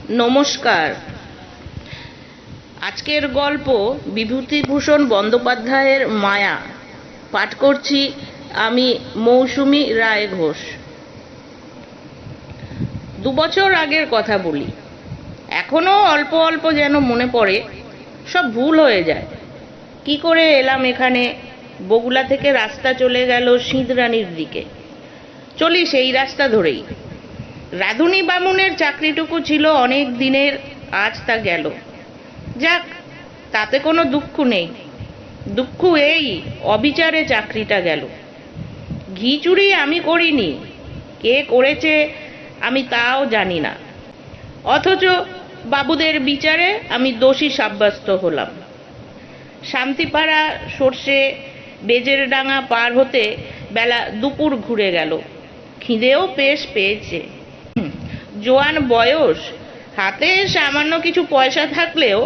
নমস্কার। আজকের গল্প বিভূতিভূষণ বন্দ্যোপাধ্যায়ের মায়া। পাঠ করছি আমি, মৌসুমী রায় ঘোষ। 2 বছর আগের কথা বলি। এখনো অল্প অল্প যেন মনে পড়ে, সব ভুল হয়ে যায়। কি করে এলাম এখানে? বগুলা থেকে রাস্তা চলে গেল সিঁধরানির দিকে। চলি সেই রাস্তা ধরেই। রাঁধুনি বামুনের চাকরিটুকু ছিল অনেক দিনের, আজ তা গেল। যাক, তাতে কোনো দুঃখ নেই। দুঃখ এই অবিচারে চাকরিটা গেল। ঘি চুরি আমি করিনি, কে করেছে আমি তাও জানি না, অথচ বাবুদের বিচারে আমি দোষী সাব্যস্ত হলাম। শান্তিপাড়া সর্ষে বেজের ডাঙা পার হতে বেলা দুপুর ঘুরে গেল। খিদেও বেশ পেয়েছে। জোয়ান বয়স, হাতে সামান্য কিছু পয়সা থাকলেও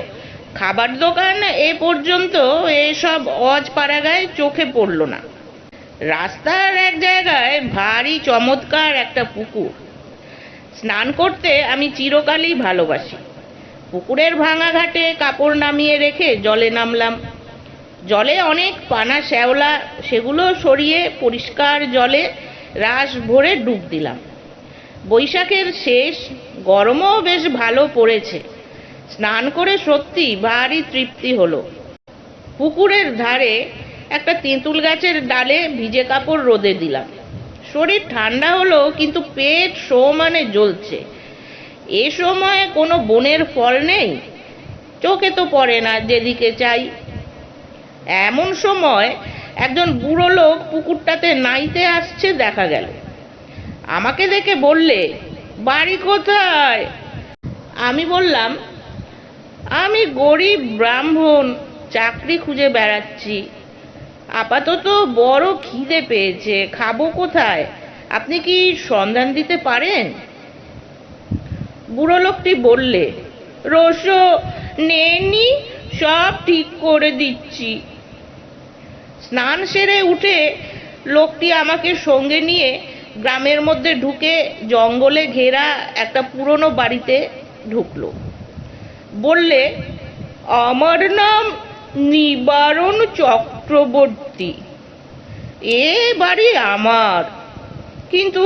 খাবার দোকান এ পর্যন্ত এসব অজপাড়াগায় চোখে পড়ল না। রাস্তার এক জায়গায় ভারী চমৎকার একটা পুকুর। স্নান করতে আমি চিরকালই ভালোবাসি। পুকুরের ভাঙা ঘাটে কাপড় নামিয়ে রেখে জলে নামলাম। জলে অনেক পানা শ্যাওলা, সেগুলো সরিয়ে পরিষ্কার জলে রাশ ভরে ডুব দিলাম। বৈশাখের শেষ, গরমও বেশ ভালো পড়েছে। স্নান করে সত্যি ভারী তৃপ্তি হলো। পুকুরের ধারে একটা তেঁতুল গাছের ডালে ভিজে কাপড় রোদে দিলাম। শরীর ঠান্ডা হলো, কিন্তু পেট সমানে জ্বলছে। এ সময় কোনো বনের ফল নেই, চোখে তো পড়ে না যেদিকে চাই। এমন সময় একজন বুড়ো লোক পুকুরটাতে নাইতে আসছে দেখা গেল। আমাকে দেখে বললে, বাড়ি কোথায়? আমি বললাম, আমি গরিব ব্রাহ্মণ, চাকরি খুঁজে বেড়াচ্ছি। আপাতত বড় খিদে পেয়েছে, খাবো কোথায়? আপনি কি সন্ধান দিতে পারেন? বুড়ো লোকটি বললে, রসো নেনি, সব ঠিক করে দিচ্ছি। স্নান সেরে উঠে লোকটি আমাকে সঙ্গে নিয়ে গ্রামের মধ্যে ঢুকে জঙ্গলে ঘেরা একটা পুরনো বাড়িতে ঢুকলো। বললে, আমার নাম নিবারণ চক্রবর্তী। এ বাড়ি আমার, কিন্তু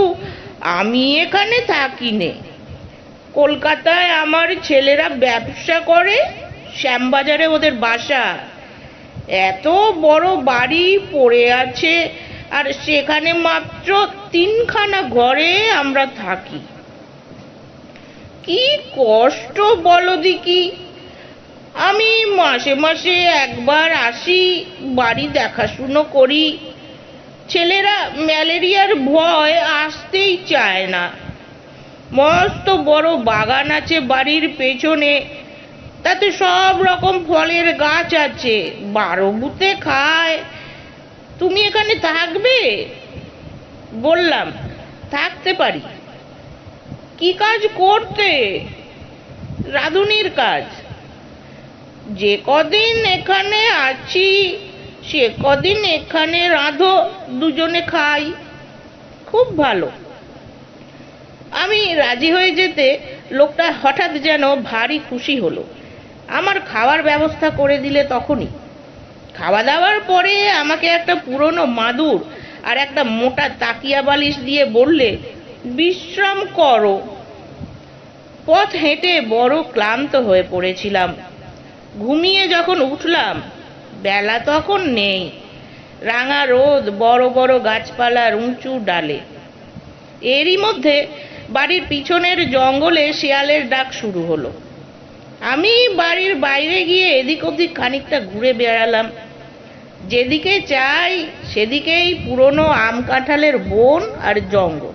আমি এখানে থাকি নে। কলকাতায় আমার ছেলেরা ব্যবসা করে, শ্যামবাজারে ওদের বাসা। এত বড় বাড়ি পড়ে আছে, আর সেখানে মাত্র 3খানা ঘরে আমরা থাকি। কি কষ্ট বলো দিকি। আমি মাসে মাসে একবার আসি, বাড়ি দেখাশুনো করি। ছেলেরা ম্যালেরিয়ার ভয় আসতেই চায় না। মস্ত বড় বাগান আছে বাড়ির পেছনে, তাতে সব রকম ফলের গাছ আছে, 12 ভূতে খায়। তুমি এখানে থাকবে? বললাম, থাকতে পারি। কি কাজ করতে? রাঁধুনির কাজ। যে কদিন এখানে আছি সে কদিন এখানে রাঁধো, দুজনে খাই। খুব ভালো। আমি রাজি হয়ে যেতে লোকটা হঠাৎ যেন ভারী খুশি হলো। আমার খাওয়ার ব্যবস্থা করে দিলে তখনই। খাওয়া দাওয়ার পরে আমাকে একটা পুরনো মাদুর আর একটা মোটা তাকিয়া বালিশ দিয়ে বললে, বিশ্রাম করো। পথ হেঁটে বড় ক্লান্ত হয়ে পড়েছিলাম। ঘুমিয়ে যখন উঠলাম, বেলা তখন নেই। রাঙা রোদ, বড় বড় গাছপালার উঁচু ডালে। এরই মধ্যে বাড়ির পিছনের জঙ্গলে শেয়ালের ডাক শুরু হলো। আমি বাড়ির বাইরে গিয়ে এদিক ওদিক খানিকটা ঘুরে বেড়ালাম। যেদিকে চাই সেদিকেই পুরনো আম কাঁঠালের বন আর জঙ্গল।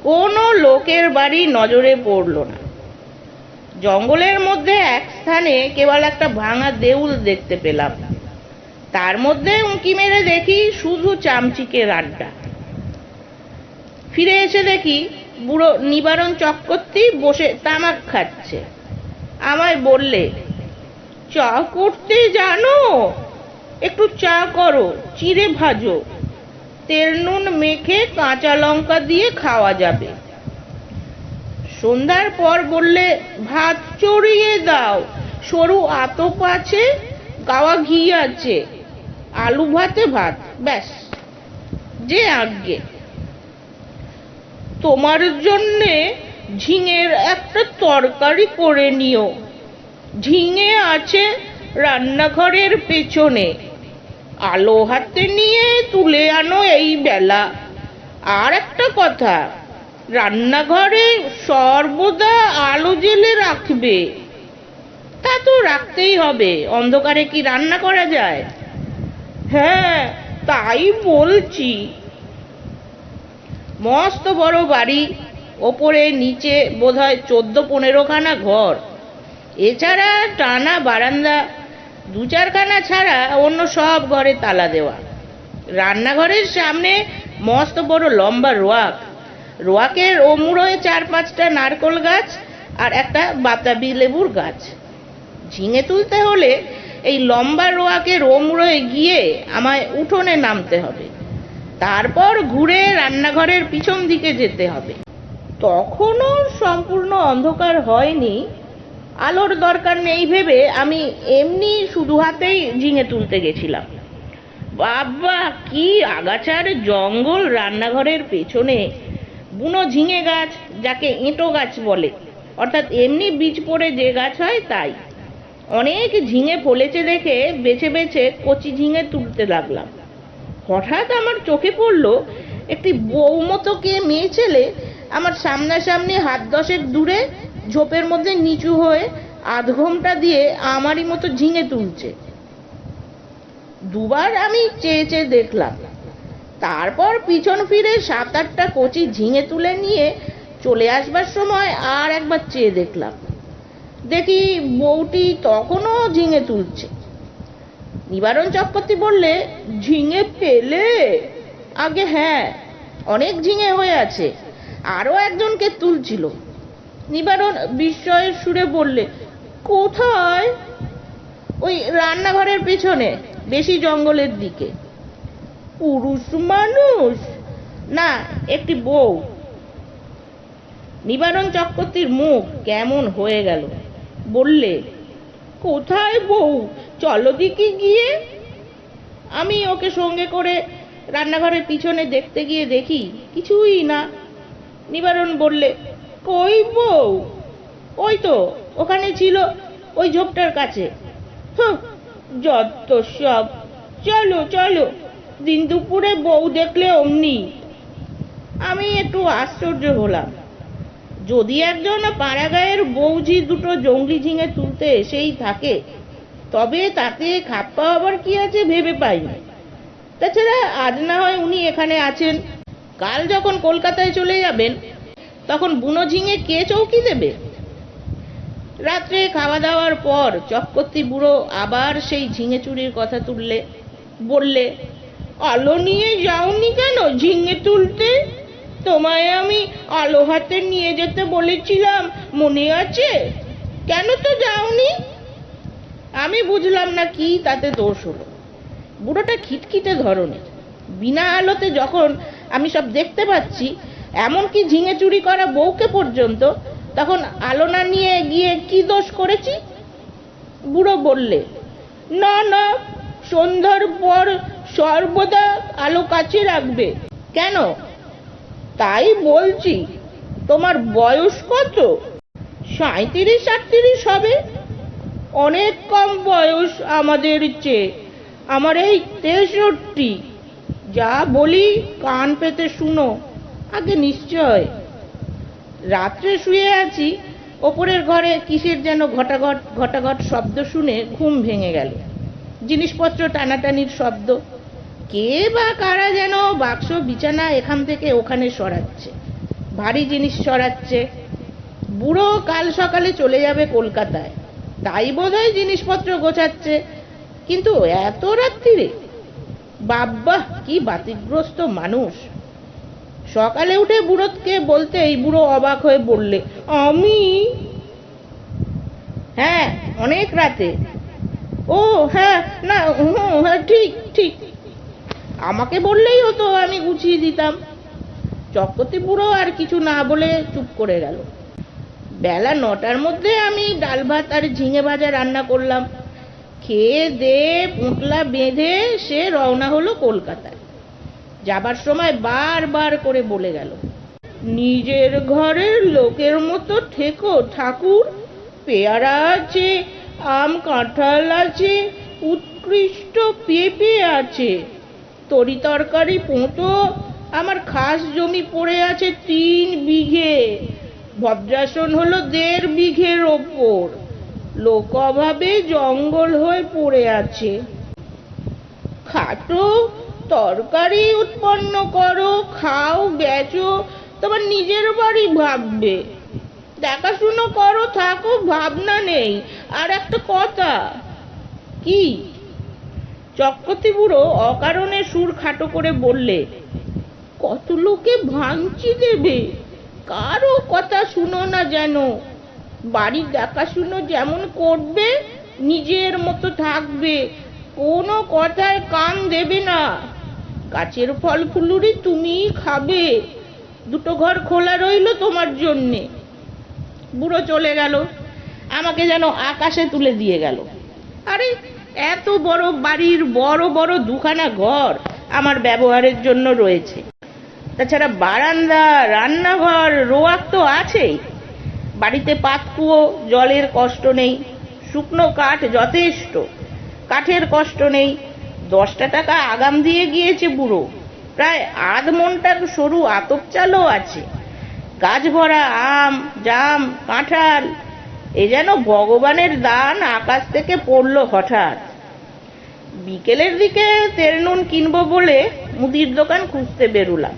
কোনো লোকের বাড়ি নজরে পড়ল না। জঙ্গলের মধ্যে এক স্থানে কেবল একটা ভাঙা দেউল দেখতে পেলাম। তার মধ্যে উঁকি মেরে দেখি শুধু চামচিকের আড্ডা। ফিরে এসে দেখি বুড়ো নিবারণ চক্রবর্তী বসে তামাক খাচ্ছে। আমায় বললে, চা করতে জানো? একটু চা করো, চিড়ে ভাজো, তেল নুন মেখে কাঁচা লঙ্কা দিয়ে খাওয়া যাবে। সন্ধ্যার পর বললে, ভাত চড়িয়ে দাও, সরু আতপ আছে, গাওয়া ঘি আছে, আলু ভাতে ভাত, ব্যাস, যে আজ্ঞে। তোমার জন্যে ঝিঙের একটা তরকারি করে নিও, ঝিঙে আছে রান্নাঘরের পেছনে, আলো হাতে নিয়ে তুলে আনো এই বেলা। আর একটা কথা, রান্নাঘরে সর্বদা আলো জ্বেলে রাখবে। তা তো রাখতেই হবে, অন্ধকারে কি রান্না করা যায়? হ্যাঁ, তাই বলছি। মস্ত বড় বাড়ি, ওপরে নিচে বোধহয় 14-15খানা ঘর, এছাড়া টানা বারান্দা, 2-4খানা ছাড়া অন্য সব ঘরে তালা দেওয়া। রান্নাঘরের সামনে মস্ত বড় লম্বা রোয়াক, রোয়াকের ওমুড়োয় 4-5টা নারকোল গাছ আর একটা বাতাবি লেবুর গাছ। ঝিঙে তুলতে হলে এই লম্বা রোয়াকের ওমুড়োয় গিয়ে আমায় উঠোনে নামতে হবে, তারপর ঘুরে রান্নাঘরের পিছন দিকে যেতে হবে। তখনও সম্পূর্ণ অন্ধকার হয়নি। আলোর দরকার নেই ভেবে আমি এমনি শুধু হাতেই ঝিঙে তুলতে গেছিলাম। বাবা, কি আগাছার জঙ্গল রান্নাঘরের পেছনে! বুনো ঝিঙে গাছ, যাকে এঁটো গাছ বলে, অর্থাৎ এমনি বীজ পড়ে যে গাছ হয় তাই। অনেক ঝিঙে ফলেছে দেখে বেছে বেছে কচি ঝিঙে তুলতে লাগলাম। হঠাৎ আমার চোখে পড়ল একটি বউমতো কে মেয়ে ছেলে আমার সামনাসামনি 1/10 দূরে ঝোপের মধ্যে নিচু হয়ে আধঘোমটা দিয়ে আমারই মতো ঝিঙে তুলছে। দুবার আমি চেয়ে চেয়ে দেখলাম, তারপর পিছন ফিরে 7-8টা কচি ঝিঙে তুলে নিয়ে চলে আসবার সময় আর একবার চেয়ে দেখলাম। দেখি বউটি তখনও ঝিঙে তুলছে। নিবারণ চক্রবর্তী বললে, ঝিঙে পেলে? আগে হ্যাঁ, অনেক ঝিঙে হয়ে আছে, আরো একজনকে তুলছিল। নিবারণ বিস্ময়ের সুরে বললে, কোথায়? ওই রান্নাঘরের পেছনে, বেশি জঙ্গলের দিকে। পুরুষ মানুষ? না, একটি বউ। নিবারণ চক্রবর্তীর মুখ কেমন হয়ে গেল। বললে, কোথায় বউ? চলো দিকে গিয়ে। আমি ওকে সঙ্গে করে রান্নাঘরের পিছনে দেখতে গিয়ে দেখি কিছুই না। নিবারণ বললে, কই বউ? ওই তো ওখানে ছিল, ওই ঝোপটার কাছে। যত সব, চলো চলো, দিন দুপুরে বউ দেখলে অমনি। আমি একটু আশ্চর্য হলাম। যদি একজন পাড়াগাঁয়ের বউঝি দুটো জঙ্গলি ঝিঙে তুলতে এসেই থাকে, তবে তাতে খাপ পাওয়াবার কি আছে ভেবে পাইনি। তাছাড়া আজ না হয় উনি এখানে আছেন, কাল যখন কলকাতায় চলে যাবেন তখন বুনো ঝিঙে কে চৌকি দেবে? রাত্রে খাওয়া দাওয়ার পর চক্রবর্তী বুড়ো আবার সেই ঝিঙে চুরির কথা তুললে। বললে, আলো নিয়ে যাওনি কেন ঝিঙে তুলতে? তোমায় আমি আলো হাতে নিয়ে যেতে বলেছিলাম, মনে আছে? কেন তো যাওনি? আমি বুঝলাম না কি তাতে দোষ হলো। বুড়োটা খিটখিটে ধরনের, বিনা আলোতে যখন আমি সব দেখতে পাচ্ছি, এমনকি ঝিঙে চুরি করা বউকে পর্যন্ত, তখন আলো না নিয়ে গিয়ে কি দোষ করেছি? বুড়ো বললে, না না, সন্ধ্যার পর সর্বদা আলো কাছে রাখবে। কেন? তাই বলছি। তোমার বয়স কত? 37-38 হবে। অনেক কম বয়স আমাদের চেয়ে। আমার এই 63। যা বলি কান পেতে শুনো। আগে নিশ্চয়। রাত্রে শুয়ে আছি, ওপরের ঘরে কিসের যেন ঘটাঘট ঘটাঘট শব্দ শুনে ঘুম ভেঙে গেল। জিনিসপত্র টানাটানির শব্দ। কে বা কারা যেন বাক্স বিছানা এখান থেকে ওখানে সরাচ্ছে, ভারী জিনিস সরাচ্ছে। বুড়ো কাল সকালে চলে যাবে কলকাতায়, তাই বোধহয় জিনিসপত্র গোছাচ্ছে। কিন্তু এত রাত্রিরে? বাব্বা, কি বাতিগ্রস্ত মানুষ! সকালে উঠে বুড়োকে বলতেই বুড়ো অবাক হয়ে বললে, আমি? হ্যাঁ, অনেক রাতে। ও হ্যাঁ, না হ্যাঁ, ঠিক ঠিক। আমাকে বললেই হতো, আমি গুছিয়ে দিতাম। চক্রবর্তী বুড়ো আর কিছু না বলে চুপ করে গেল। বেলা 9টার মধ্যে আমি ডাল ভাত আর ঝিঙে ভাজা রান্না করলাম। খেয়ে দেয়ে পুঁটলা বেঁধে সে রওনা হলো কলকাতায়। যাবার সময় বারবার করে বলে গেল, নিজের ঘরের লোকের মতো থেকো ঠাকুর। পেয়ারা আছে, আম কাঁঠাল আছে, উৎকৃষ্ট পেঁপে আছে, তরি তরকারি পোঁতো। আমার খাস জমি পড়ে আছে 3 বিঘে, ভদ্রাসন হলো 1.5 বিঘের ওপর। লোক অভাবে জঙ্গল হয়ে পড়ে আছে। খাটো, তরকারি উৎপন্ন করো, খাও, বেচো, তোমার নিজের বাড়ি ভাববে। দেখাশুনো করো, থাকো, ভাবনা নেই। আর একটা কথা। কি? চক্রবর্তী বুড়ো অকারণে সুর খাটো করে বললে, কত লোকে ভাঙচি দেবে, কারো কথা শুনো না যেন। বাড়ি দেখাশুনো যেমন করবে, নিজের মতো থাকবে, কোনো কথায় কান দেবে না। গাছের ফল ফুলুরি তুমিই খাবে, 2 ঘর খোলা রইল তোমার জন্যে। বুড়ো চলে গেল, আমাকে যেন আকাশে তুলে দিয়ে গেল। আরে এত বড় বাড়ির বড় বড় 2খানা ঘর আমার ব্যবহারের জন্য রয়েছে, তাছাড়া বারান্দা, রান্নাঘর, রোয়াক তো আছেই। বাড়িতে পাতকুয়ো, জলের কষ্ট নেই, শুকনো কাঠ যথেষ্ট, কাঠের কষ্ট নেই। 10টা টাকা আগাম দিয়ে গিয়েছে বুড়ো, প্রায় 1/2 মণটা সরু আতপ চালও আছে। গাছ ভরা আম, জাম, কাঁঠাল, এ যেন ভগবানের দান আকাশ থেকে পড়লো হঠাৎ। বিকেলের দিকে তেল নুন কিনবো বলে মুদির দোকান খুঁজতে বেরুলাম।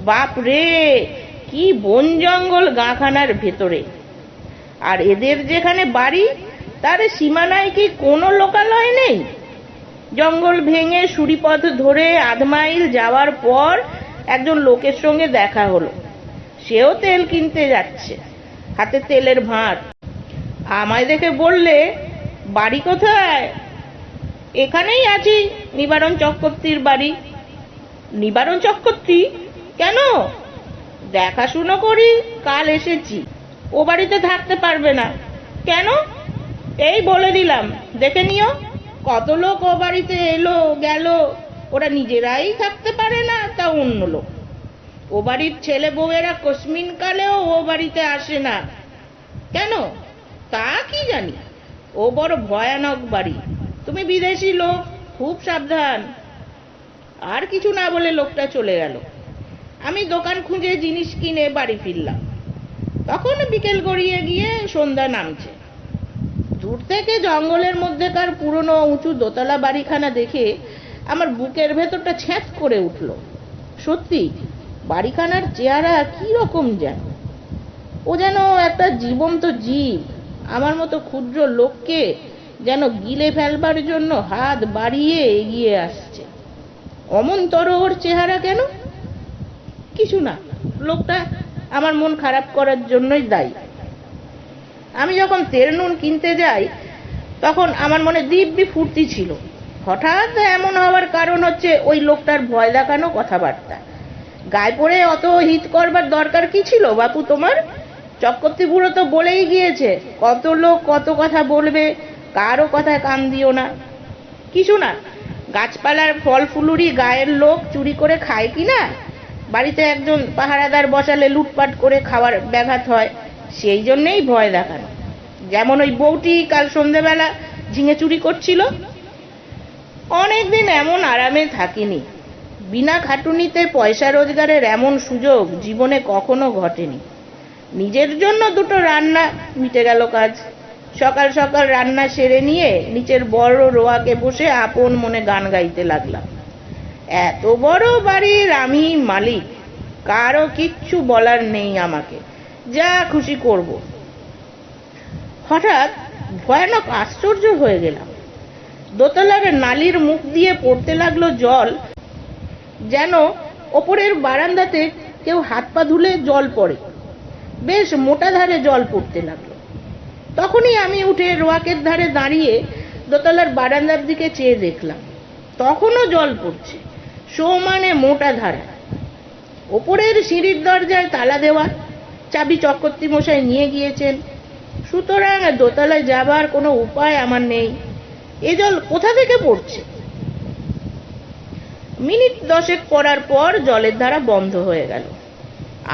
বাপ রে, কি বন জঙ্গল গাঁখানার ভেতরে! আর এদের যেখানে বাড়ি, তার সীমানায় কি কোনো লোকালয় নেই? জঙ্গল ভেঙে সুড়িপথ ধরে 1/2 মাইল যাওয়ার পর একজন লোকের সঙ্গে দেখা হলো। সেও তেল কিনতে যাচ্ছে, হাতে তেলের ভাঁড়। আমায় দেখে বললে, বাড়ি কোথায়? এখানেই আছি, নিবারণ চক্রবর্তীর বাড়ি। নিবারণ চক্রবর্তী? কেন? দেখাশুনো করি, কাল এসেছি। ও বাড়িতে থাকতে পারবে না। কেন? এই বলে দিলাম, দেখে নিও। কত লোক ও বাড়িতে এলো গেল, ওরা নিজেরাই থাকতে পারে না, তা অন্য লোক। ও বাড়ির ছেলে বউয়েরা কসমিন কালেও ও বাড়িতে আসে না। কেন? তা কি জানি। ও বড় ভয়ানক বাড়ি। তুমি বিদেশি লোক, খুব সাবধান। আর কিছু না বলে লোকটা চলে গেল। আমি দোকান খুঁজে জিনিস কিনে বাড়ি ফিরলাম। তখন বিকেল গড়িয়ে গিয়ে সন্ধ্যা নামছে। দূর থেকে জঙ্গলের মধ্যেকার পুরনো উঁচু দোতলা বাড়িখানা দেখে আমার বুকের ভেতরটা ছ্যাঁচ করে উঠল। সত্যি, বাড়িখানার চেহারা কি রকম যেন। ও যেন একটা জীবন্ত জীব, আমার মতো ক্ষুদ্র লোককে যেন গিলে ফেলবার জন্য হাত বাড়িয়ে এগিয়ে আসছে। অমনতর ওর চেহারা কেন? কিছু না, লোকটা আমার মন খারাপ করার জন্যই দায়ী। আমি যখন তেল নুন কিনতে যাই, তখন আমার মনে দিব্যি ফুর্তি ছিল। হঠাৎ এমন হওয়ার কারণ হচ্ছে ওই লোকটার ভয় দেখানো কথাবার্তা। গায়ে পড়ে অত হিত করবার দরকার কি ছিল বাপু তোমার? চক্রবর্তী বুড়ো তো বলেই গিয়েছে, কত লোক কত কথা বলবে, কারো কথায় কান দিও না। কিছু না, গাছপালার ফল ফুলুরি গায়ের লোক চুরি করে খায় কি না? বাড়িতে একজন পাহারাদার বসালে লুটপাট করে খাওয়ার ব্যাঘাত হয়, সেই জন্যেই ভয় দেখানো। যেমন ওই বউটি কাল সন্ধ্যেবেলা ঝিঙে চুরি করছিল। অনেকদিন এমন আরামে থাকিনি। বিনা খাটুনিতে পয়সা রোজগারের এমন সুযোগ জীবনে কখনো ঘটেনি। নিজের জন্য 2টো রান্না, মিটে গেল কাজ। সকাল সকাল রান্না সেরে নিয়ে নিচের বড় রোয়াকে বসে আপন মনে গান গাইতে লাগলাম। এত বড় বাড়ির আমি মালিক, কারো কিচ্ছু বলার নেই আমাকে, যা খুশি করব। হঠাৎ ভয়ানক আশ্চর্য হয়ে গেলাম। দোতলার নালির মুখ দিয়ে পড়তে লাগলো জল, যেন ওপরের বারান্দাতে কেউ হাত পা ধুলে জল পড়ে। বেশ মোটা ধারে জল পড়তে লাগলো। তখনই আমি উঠে রোয়াকের ধারে দাঁড়িয়ে দোতলার বারান্দার দিকে চেয়ে দেখলাম, তখনও জল পড়ছে, সমানে মোটা ধারা। ওপরের সিঁড়ির দরজায় তালা দেওয়া, চাবি চক্রবর্তী মশাই নিয়ে গিয়েছেন, সুতরাং দোতলায় যাবার কোনো উপায় আমার নেই। এ জল কোথা থেকে পড়ছে? মিনিট 10 পড়ার পর জলের ধারা বন্ধ হয়ে গেল।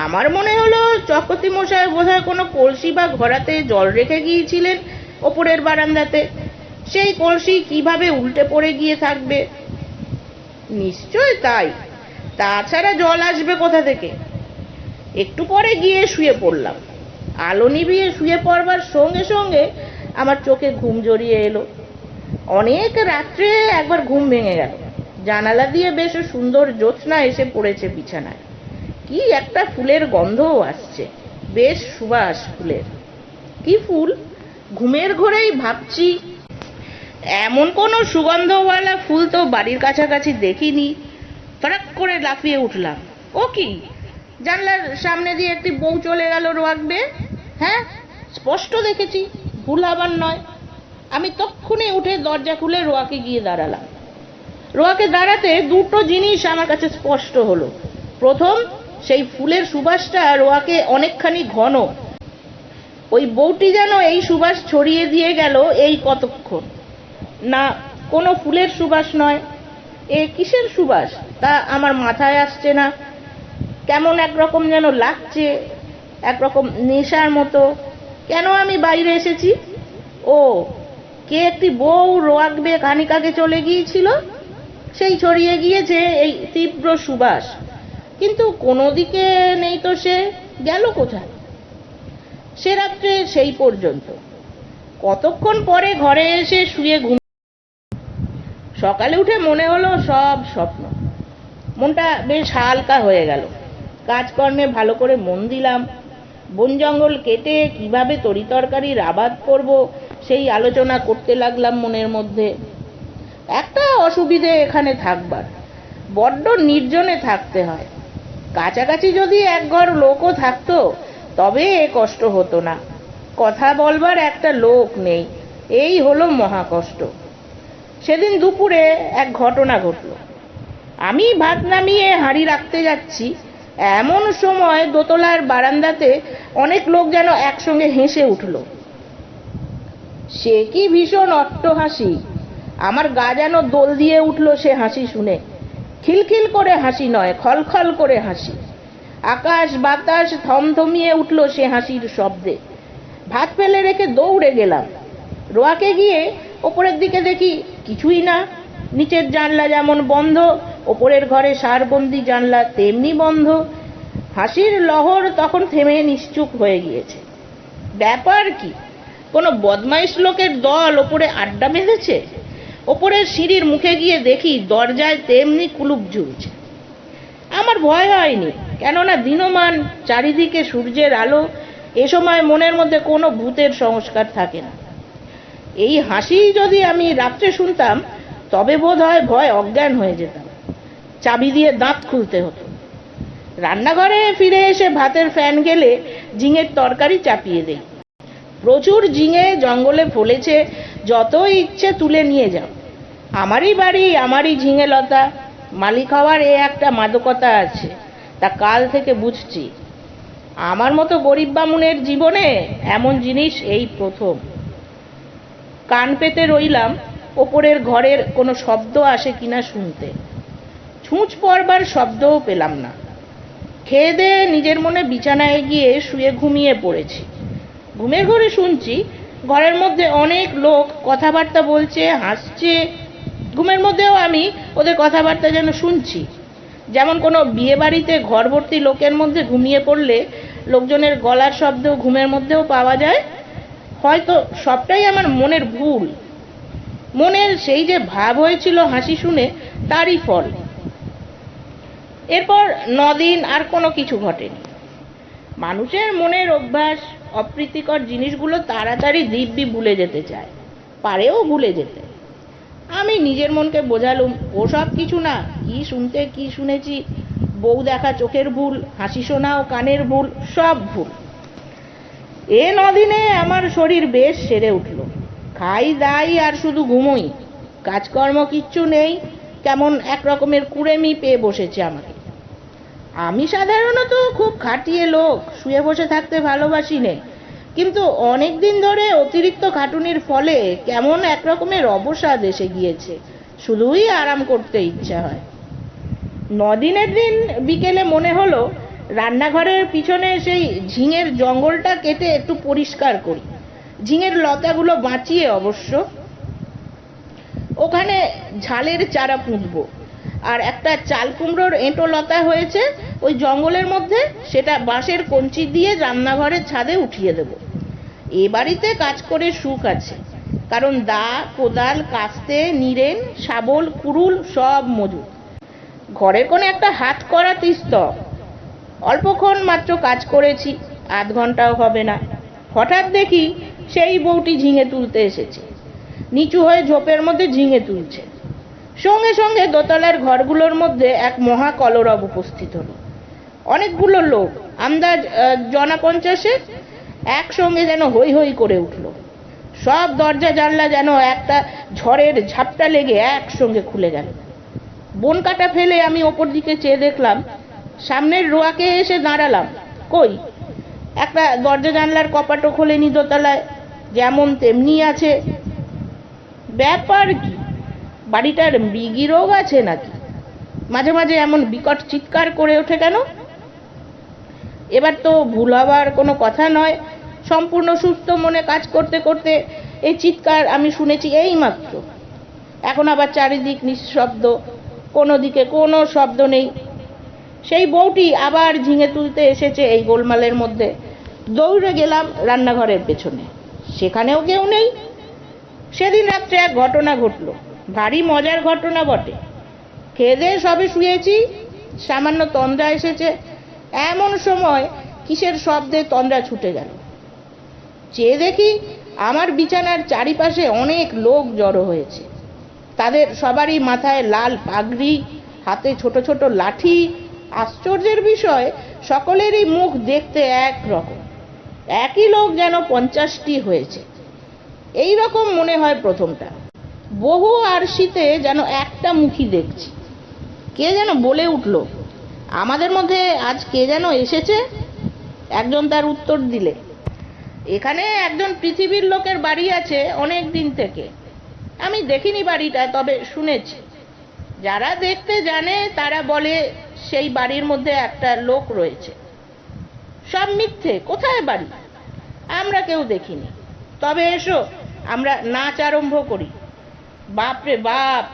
আমার মনে হলো চক্রবর্তী মশাই বোধহয় কোনো কলসি বা ঘড়াতে জল রেখে গিয়েছিলেন ওপরের বারান্দাতে। সেই কলসি কিভাবে উল্টে পড়ে গিয়ে থাকবে? নিশ্চয় তাই, তাছাড়া জল আসবে কোথা থেকে? একটু পরে গিয়ে শুয়ে পড়লাম। আলো নিভিয়ে শুয়ে পড়বার সঙ্গে সঙ্গে আমার চোখে ঘুম জড়িয়ে এলো। অনেক রাত্রে একবার ঘুম ভেঙে গেল। জানালা দিয়ে বেশ সুন্দর জ্যোৎস্না এসে পড়েছে বিছানায়। কি একটা ফুলের গন্ধও আসছে, বেশ সুবাস ফুলের। কি ফুল? ঘুমের ঘোরেই ভাবছি, এমন কোনো সুগন্ধওয়ালা ফুল তো বাড়ির কাছাকাছি দেখিনি। ফরাক করে লাফিয়ে উঠলাম। ও কি, জানলার সামনে দিয়ে একটি বউ চলে গেল রোয়াক বেয়ে। হ্যাঁ, স্পষ্ট দেখেছি, ভুল আবার নয়। আমি তক্ষুনি উঠে দরজা খুলে রোয়াকে গিয়ে দাঁড়ালাম। রোয়াকে দাঁড়াতে দুটো জিনিস আমার কাছে স্পষ্ট হলো। প্রথম, সেই ফুলের সুবাসটা রোয়াকে অনেকখানি ঘন। ওই বউটি যেন এই সুবাস ছড়িয়ে দিয়ে গেল এই কতক্ষণ। না, কোনো ফুলের সুবাস নয়। এ কিসের সুবাস তা আমার মাথায় আসছে না। কেমন একরকম যেন লাগছে, একরকম নেশার মতো। কেন আমি বাইরে এসেছি? ও, কে একটি বউ রোয়াক বেয়ে খানিক আগে চলে গিয়েছিল, সেই ছড়িয়ে গিয়েছে এই তীব্র সুবাস। কিন্তু কোনো দিকে নেই তো, সে গেল কোথায়? সে রাত্রে সেই পর্যন্ত। কতক্ষণ পরে ঘরে এসে শুয়ে ঘুম। সকালে উঠে মনে হলো সব স্বপ্ন। মনটা বেশ হালকা হয়ে গেল। কাজকর্মে ভালো করে মন দিলাম। বন জঙ্গল কেটে কিভাবে তরিতরকারির আবাদ করব সেই আলোচনা করতে লাগলাম মনের মধ্যে। একটা অসুবিধে এখানে থাকবার, বড্ড নির্জনে থাকতে হয়। কাছাকাছি যদি একঘর লোকও থাকতো তবে এ কষ্ট হতো না। কথা বলবার একটা লোক নেই, এই হলো মহাকষ্ট। সেদিন দুপুরে এক ঘটনা ঘটল। আমি ভাত নামিয়ে হাঁড়ি রাখতে যাচ্ছি, এমন সময় দোতলার বারান্দাতে অনেক লোক যেন একসঙ্গে হেসে উঠল। সে কি ভীষণ অট্টহাসি! আমার গা যেন দোল দিয়ে উঠল সে হাসি শুনে। খিলখিল করে হাসি নয়, খলখল করে হাসি। আকাশ বাতাস থমথমিয়ে উঠল সে হাসির শব্দে। ভাত ফেলে রেখে দৌড়ে গেলাম। রোয়াকে গিয়ে ওপরের দিকে দেখি কিছুই না। নিচের জানলা যেমন বন্ধ, ওপরের ঘরে সারবন্দি জানলা তেমনি বন্ধ। হাসির লহর তখন থেমে নিশ্চুপ হয়ে গিয়েছে। ব্যাপার কি? কোনো বদমাইশ লোকের দল ওপরে আড্ডা বেঁধেছে? ওপরের সিঁড়ির মুখে গিয়ে দেখি দরজায় তেমনি কুলুপ ঝুলছে। আমার ভয় হয়নি, কেননা দিনমান, চারিদিকে সূর্যের আলো। এ সময় মনের মধ্যে কোনো ভূতের সংস্কার থাকে না। এই হাসি যদি আমি রাত্রে শুনতাম তবে বোধ হয় ভয় অজ্ঞান হয়ে যেতাম। চাবি দিয়ে দাঁত খুলতে হতো। রান্নাঘরে ফিরে এসে ভাতের ফ্যান গেলে ঝিঙের তরকারি চাপিয়ে দেই। প্রচুর ঝিঙে জঙ্গলে ফলেছে, যত ইচ্ছে তুলে নিয়ে যাও। আমারই বাড়ি, আমারই ঝিঙে লতা। মালিক হওয়ার এ একটা মাদকতা আছে, তা কাল থেকে বুঝছি। আমার মতো গরিব বামুনের জীবনে এমন জিনিস এই প্রথম। কান পেতে রইলাম ওপরের ঘরের কোনো শব্দ আসে কিনা শুনতে। ছুঁচ পড়বার শব্দও পেলাম না। খেয়ে দিয়ে নিজের মনে বিছানায় গিয়ে শুয়ে ঘুমিয়ে পড়েছি। ঘুমের ঘরে শুনছি ঘরের মধ্যে অনেক লোক কথাবার্তা বলছে, হাসছে। ঘুমের মধ্যেও আমি ওদের কথাবার্তা যেন শুনছি। যেমন কোনো বিয়ে বাড়িতে ঘর ভর্তি লোকের মধ্যে ঘুমিয়ে পড়লে লোকজনের গলার শব্দ ঘুমের মধ্যেও পাওয়া যায়। হয়তো সবটাই আমার মনের ভুল। মনের সেই যে ভাব হয়েছিল হাসি শুনে, তারই ফল। এরপর 9 দিন আর কোনো কিছু ঘটেনি। মানুষের মনের অভ্যাস, অপ্রীতিকর জিনিসগুলো তাড়াতাড়ি দিব্যি ভুলে যেতে চায়, পারেও ভুলে যেতে। আমি নিজের মনকে বোঝালুম ওসব কিছু না, কি শুনতে কি শুনেছি, বউ দেখা চোখের ভুল, হাসি শোনাও কানের ভুল, সব ভুল। এ 9 দিনে আমার শরীর বেশ সেরে উঠল। খাই দাই আর শুধু ঘুমোই। কাজকর্ম কিচ্ছু নেই, কেমন এক রকমের কুড়েমি পেয়ে বসেছে আমাকে। আমি সাধারণত খুব খাটিয়ে লোক, শুয়ে বসে থাকতে ভালোবাসি নে, কিন্তু অনেক দিন ধরে অতিরিক্ত খাটুনির ফলে কেমন এক রকমের অবসাদ এসে গিয়েছে, শুধুই আরাম করতে ইচ্ছা হয়। 9 দিনের দিন বিকেলে মনে হলো রান্নাঘরের পিছনে সেই ঝিঙের জঙ্গলটা কেটে একটু পরিষ্কার করি, ঝিঙের লতাগুলো বাঁচিয়ে অবশ্য। ওখানে ঝালের চারা পুঁতবো, আর একটা চাল কুমড়োর এঁটো লতা হয়েছে ওই জঙ্গলের মধ্যে, সেটা বাঁশের কঞ্চি দিয়ে রান্নাঘরের ছাদে উঠিয়ে দেব। এ বাড়িতে কাজ করে সুখ আছে, কারণ দা, কোদাল, কাস্তে, নিরেন, শাবল, কুড়ুল সব মজুদ। ঘরের কোণে একটা হাত করা তিস্তর। অল্পক্ষণ মাত্র কাজ করেছি, আধ ঘন্টাও হবে না, হঠাৎ দেখি সেই বউটি ঝিঙে তুলতে এসেছে। নিচু হয়ে ঝোপের মধ্যে ঝিঙে তুলছে। সঙ্গে সঙ্গে দোতলার ঘরগুলোর মধ্যে এক মহা কলরব উপস্থিত হলো। অনেকগুলো লোক, আন্দাজ জনা 50 একসঙ্গে যেন হৈ হৈ করে উঠল। সব দরজা জানলা যেন একটা ঝড়ের ঝাপটা লেগে একসঙ্গে খুলে গেল। বন কাটা ফেলে আমি ওপর দিকে চেয়ে দেখলাম, সামনের রোয়াকে এসে দাঁড়ালাম। কই, একটা দরজা জানলার কপাটও খোলেনি দোতলায়, যেমন তেমনি আছে। ব্যাপার কি? বাড়িটার মৃগী রোগ আছে নাকি? মাঝে মাঝে এমন বিকট চিৎকার করে ওঠে কেন? এবার তো ভুল হবার কোনো কথা নয়। সম্পূর্ণ সুস্থ মনে কাজ করতে করতে এই চিৎকার আমি শুনেছি এই মাত্র। এখন আবার চারিদিক নিঃশব্দ, কোনো দিকে কোনো শব্দ নেই। সেই বউটি আবার ঝিঙে তুলতে এসেছে এই গোলমালের মধ্যে। দৌড়ে গেলাম রান্নাঘরের পেছনে, সেখানেও কেউ নেই। সেদিন রাত্রে এক ঘটনা ঘটল, ভারী মজার ঘটনা বটে। খেয়ে দিয়ে সবে শুয়েছি, সামান্য তন্দ্রা এসেছে, এমন সময় কিসের শব্দে তন্দ্রা ছুটে গেল। চেয়ে দেখি আমার বিছানার চারিপাশে অনেক লোক জড়ো হয়েছে। তাদের সবারই মাথায় লাল পাগড়ি, হাতে ছোট ছোট লাঠি। আশ্চর্যের বিষয়, সকলেরই মুখ দেখতে এক রকম, একই লোক যেন 50টি হয়েছে। এই রকম মনে হয় প্রথমটা। বহু আরশিতে যেন একটা মুখই দেখছি। কে যেন বলে উঠল, আমাদের মধ্যে আজ কে যেন এসেছে। একজন তার উত্তর দিলে, এখানে একজন পৃথিবীর লোকের বাড়ি আছে অনেক দিন থেকে। আমি দেখিনি বাড়িটা, তবে শুনেছি। যারা দেখতে জানে তারা বলে সেই বাড়ির মধ্যে একটা লোক রয়েছে। সব মিথ্যে, কোথায় বাড়ি? আমরা কেউ দেখিনি। তবে এসো আমরা নাচ আরম্ভ করি। বাপরে বাপ,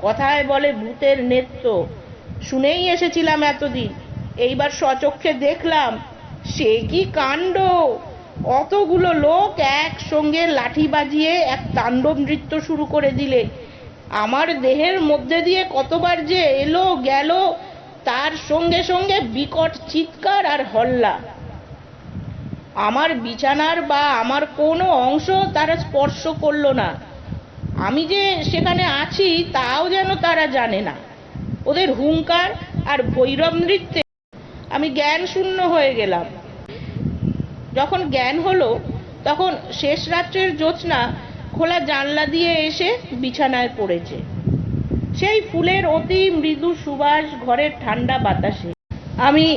কথায় বলে ভূতের নেত্য, শুনেই এসেছিলাম এতদিন, এইবার সচক্ষে দেখলাম। সে কি কাণ্ড! অতগুলো লোক একসঙ্গে লাঠি বাজিয়ে এক তাণ্ডব নৃত্য শুরু করে দিলে। আমার দেহের মধ্যে দিয়ে কতবার যে এলো গেল, তার সঙ্গে সঙ্গে বিকট চিৎকার আর হল্লা। আমার বিছানার বা আমার কোনো অংশ তারা স্পর্শ করলো না। আমি যে সেখানে আছি তাও যেন তারা জানে না। ওদের হুঙ্কার আর ভৈরব নৃত্যে আমি জ্ঞান শূন্য হয়ে গেলাম। যখন জ্ঞান হলো, তখন শেষ রাত্রের জ্যোৎস্না খোলা জানলা দিয়ে এসে বিছানায় পড়েছে। সেই ফুলের অতি মৃদু সুবাস ঘরের ঠান্ডা বাতাসে। আমি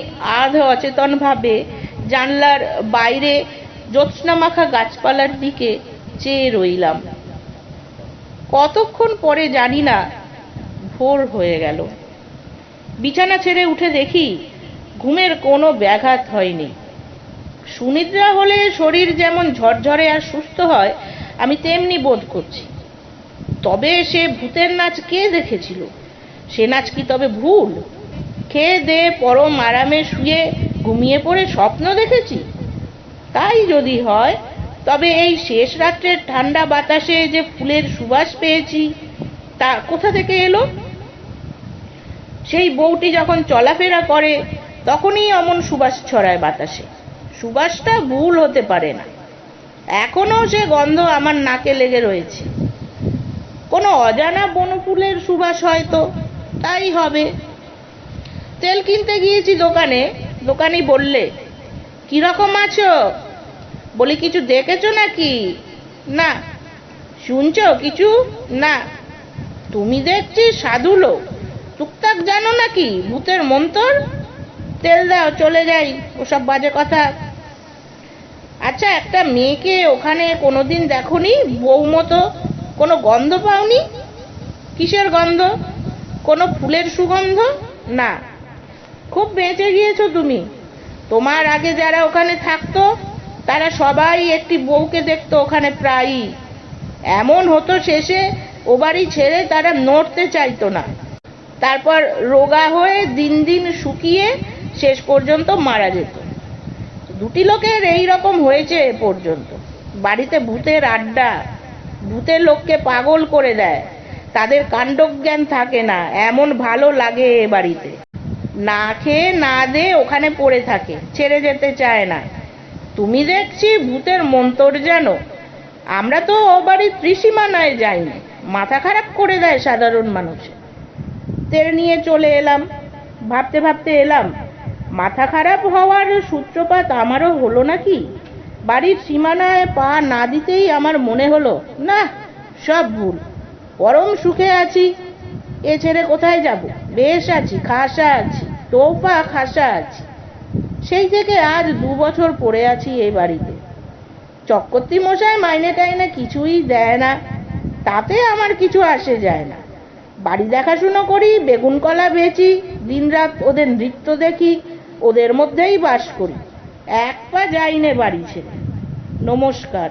আধ অচেতন ভাবে জানলার বাইরে জ্যোৎস্না মাখা গাছপালার দিকে চেয়ে রইলাম। কতক্ষণ পরে জানি না, ভোর হয়ে গেল। বিছানা ছেড়ে উঠে দেখি ঘুমের কোনো ব্যাঘাত হয়নি। সুনিদ্রা হলে শরীর যেমন ঝরঝরে আর সুস্থ হয়, আমি তেমনি বোধ করছি। তবে সে ভূতের নাচ কে দেখেছিল? সে নাচ কি তবে ভুল? খেয়ে দে পরম আরামে শুয়ে ঘুমিয়ে পড়ে স্বপ্ন দেখেছি? তাই যদি হয়, তবে এই শেষ রাত্রের ঠান্ডা বাতাসে যে ফুলের সুবাস পেয়েছি, তা কোথা থেকে এলো? সেই বউটি যখন চলাফেরা করে তখনই অমন সুবাস ছড়ায় বাতাসে। সুবাসটা ভুল হতে পারে না। এখনো সে গন্ধ আমার নাকে লেগে রয়েছে। কোনো অজানা বনফুলের সুবাস হয়তো, তাই হবে। তেল কিনতে গিয়েছি দোকানে। দোকানি বললে, কিরকম আছো? বলি, কিছু দেখেছো নাকি? না। শুনছো কিছু? না। তুমি দেখছি সাধু লোক, টুকটাক জানো নাকি ভূতের মন্তর? তেল দাও, চলে যাই, ওসব বাজে কথা। আচ্ছা, একটা মেয়েকে ওখানে কোনোদিন দেখোনি বউ মতো? কোনো গন্ধ পাওনি? কিসের গন্ধ? কোনো ফুলের সুগন্ধ? না। খুব বেঁচে গিয়েছো তুমি। তোমার আগে যারা ওখানে থাকতো তারা সবাই একটি বউকে দেখতো ওখানে প্রায়ই। এমন হতো শেষে ও বাড়ি ছেড়ে তারা নড়তে চাইতো না। তারপর রোগা হয়ে দিন দিন শুকিয়ে শেষ পর্যন্ত মারা যেত। দুটি লোকের এই রকম হয়েছে এ পর্যন্ত। বাড়িতে ভূতের আড্ডা, ভূতের লোককে পাগল করে দেয়। তাদের কাণ্ডজ্ঞান থাকে না, এমন ভালো লাগে এ বাড়িতে। না খেয়ে না দিয়ে ওখানে পড়ে থাকে, ছেড়ে যেতে চায় না। তুমি দেখছি ভূতের মন্তর জানো। আমরা তো ও বাড়ির ত্রিসীমানায় যাইনি, মাথা খারাপ করে দেয় সাধারণ মানুষের। তেল নিয়ে চলে এলাম, ভাবতে ভাবতে এলাম, মাথা খারাপ হওয়ার সূত্রপাত আমারও হলো নাকি। বাড়ির সীমানায় পা না দিতেই আমার মনে হলো, না, সব ভুল। পরম সুখে আছি, এ ছেড়ে কোথায় যাব? বেশ আছি, খাসা আছি, তোপা খাসা আছি। সেই থেকে আজ 2 বছর পড়ে আছি এই বাড়িতে। চক্রবর্তী মশাই মাইনে টাইনে কিছুই দেয় না, তাতে আমার কিছু আসে যায় না। বাড়ি দেখাশুনো করি, বেগুন কলা বেচি, দিনরাত ওদের নৃত্য দেখি, ওদের মধ্যেই বাস করি। এক পা যাইনে বাড়ি ছেড়ে। নমস্কার।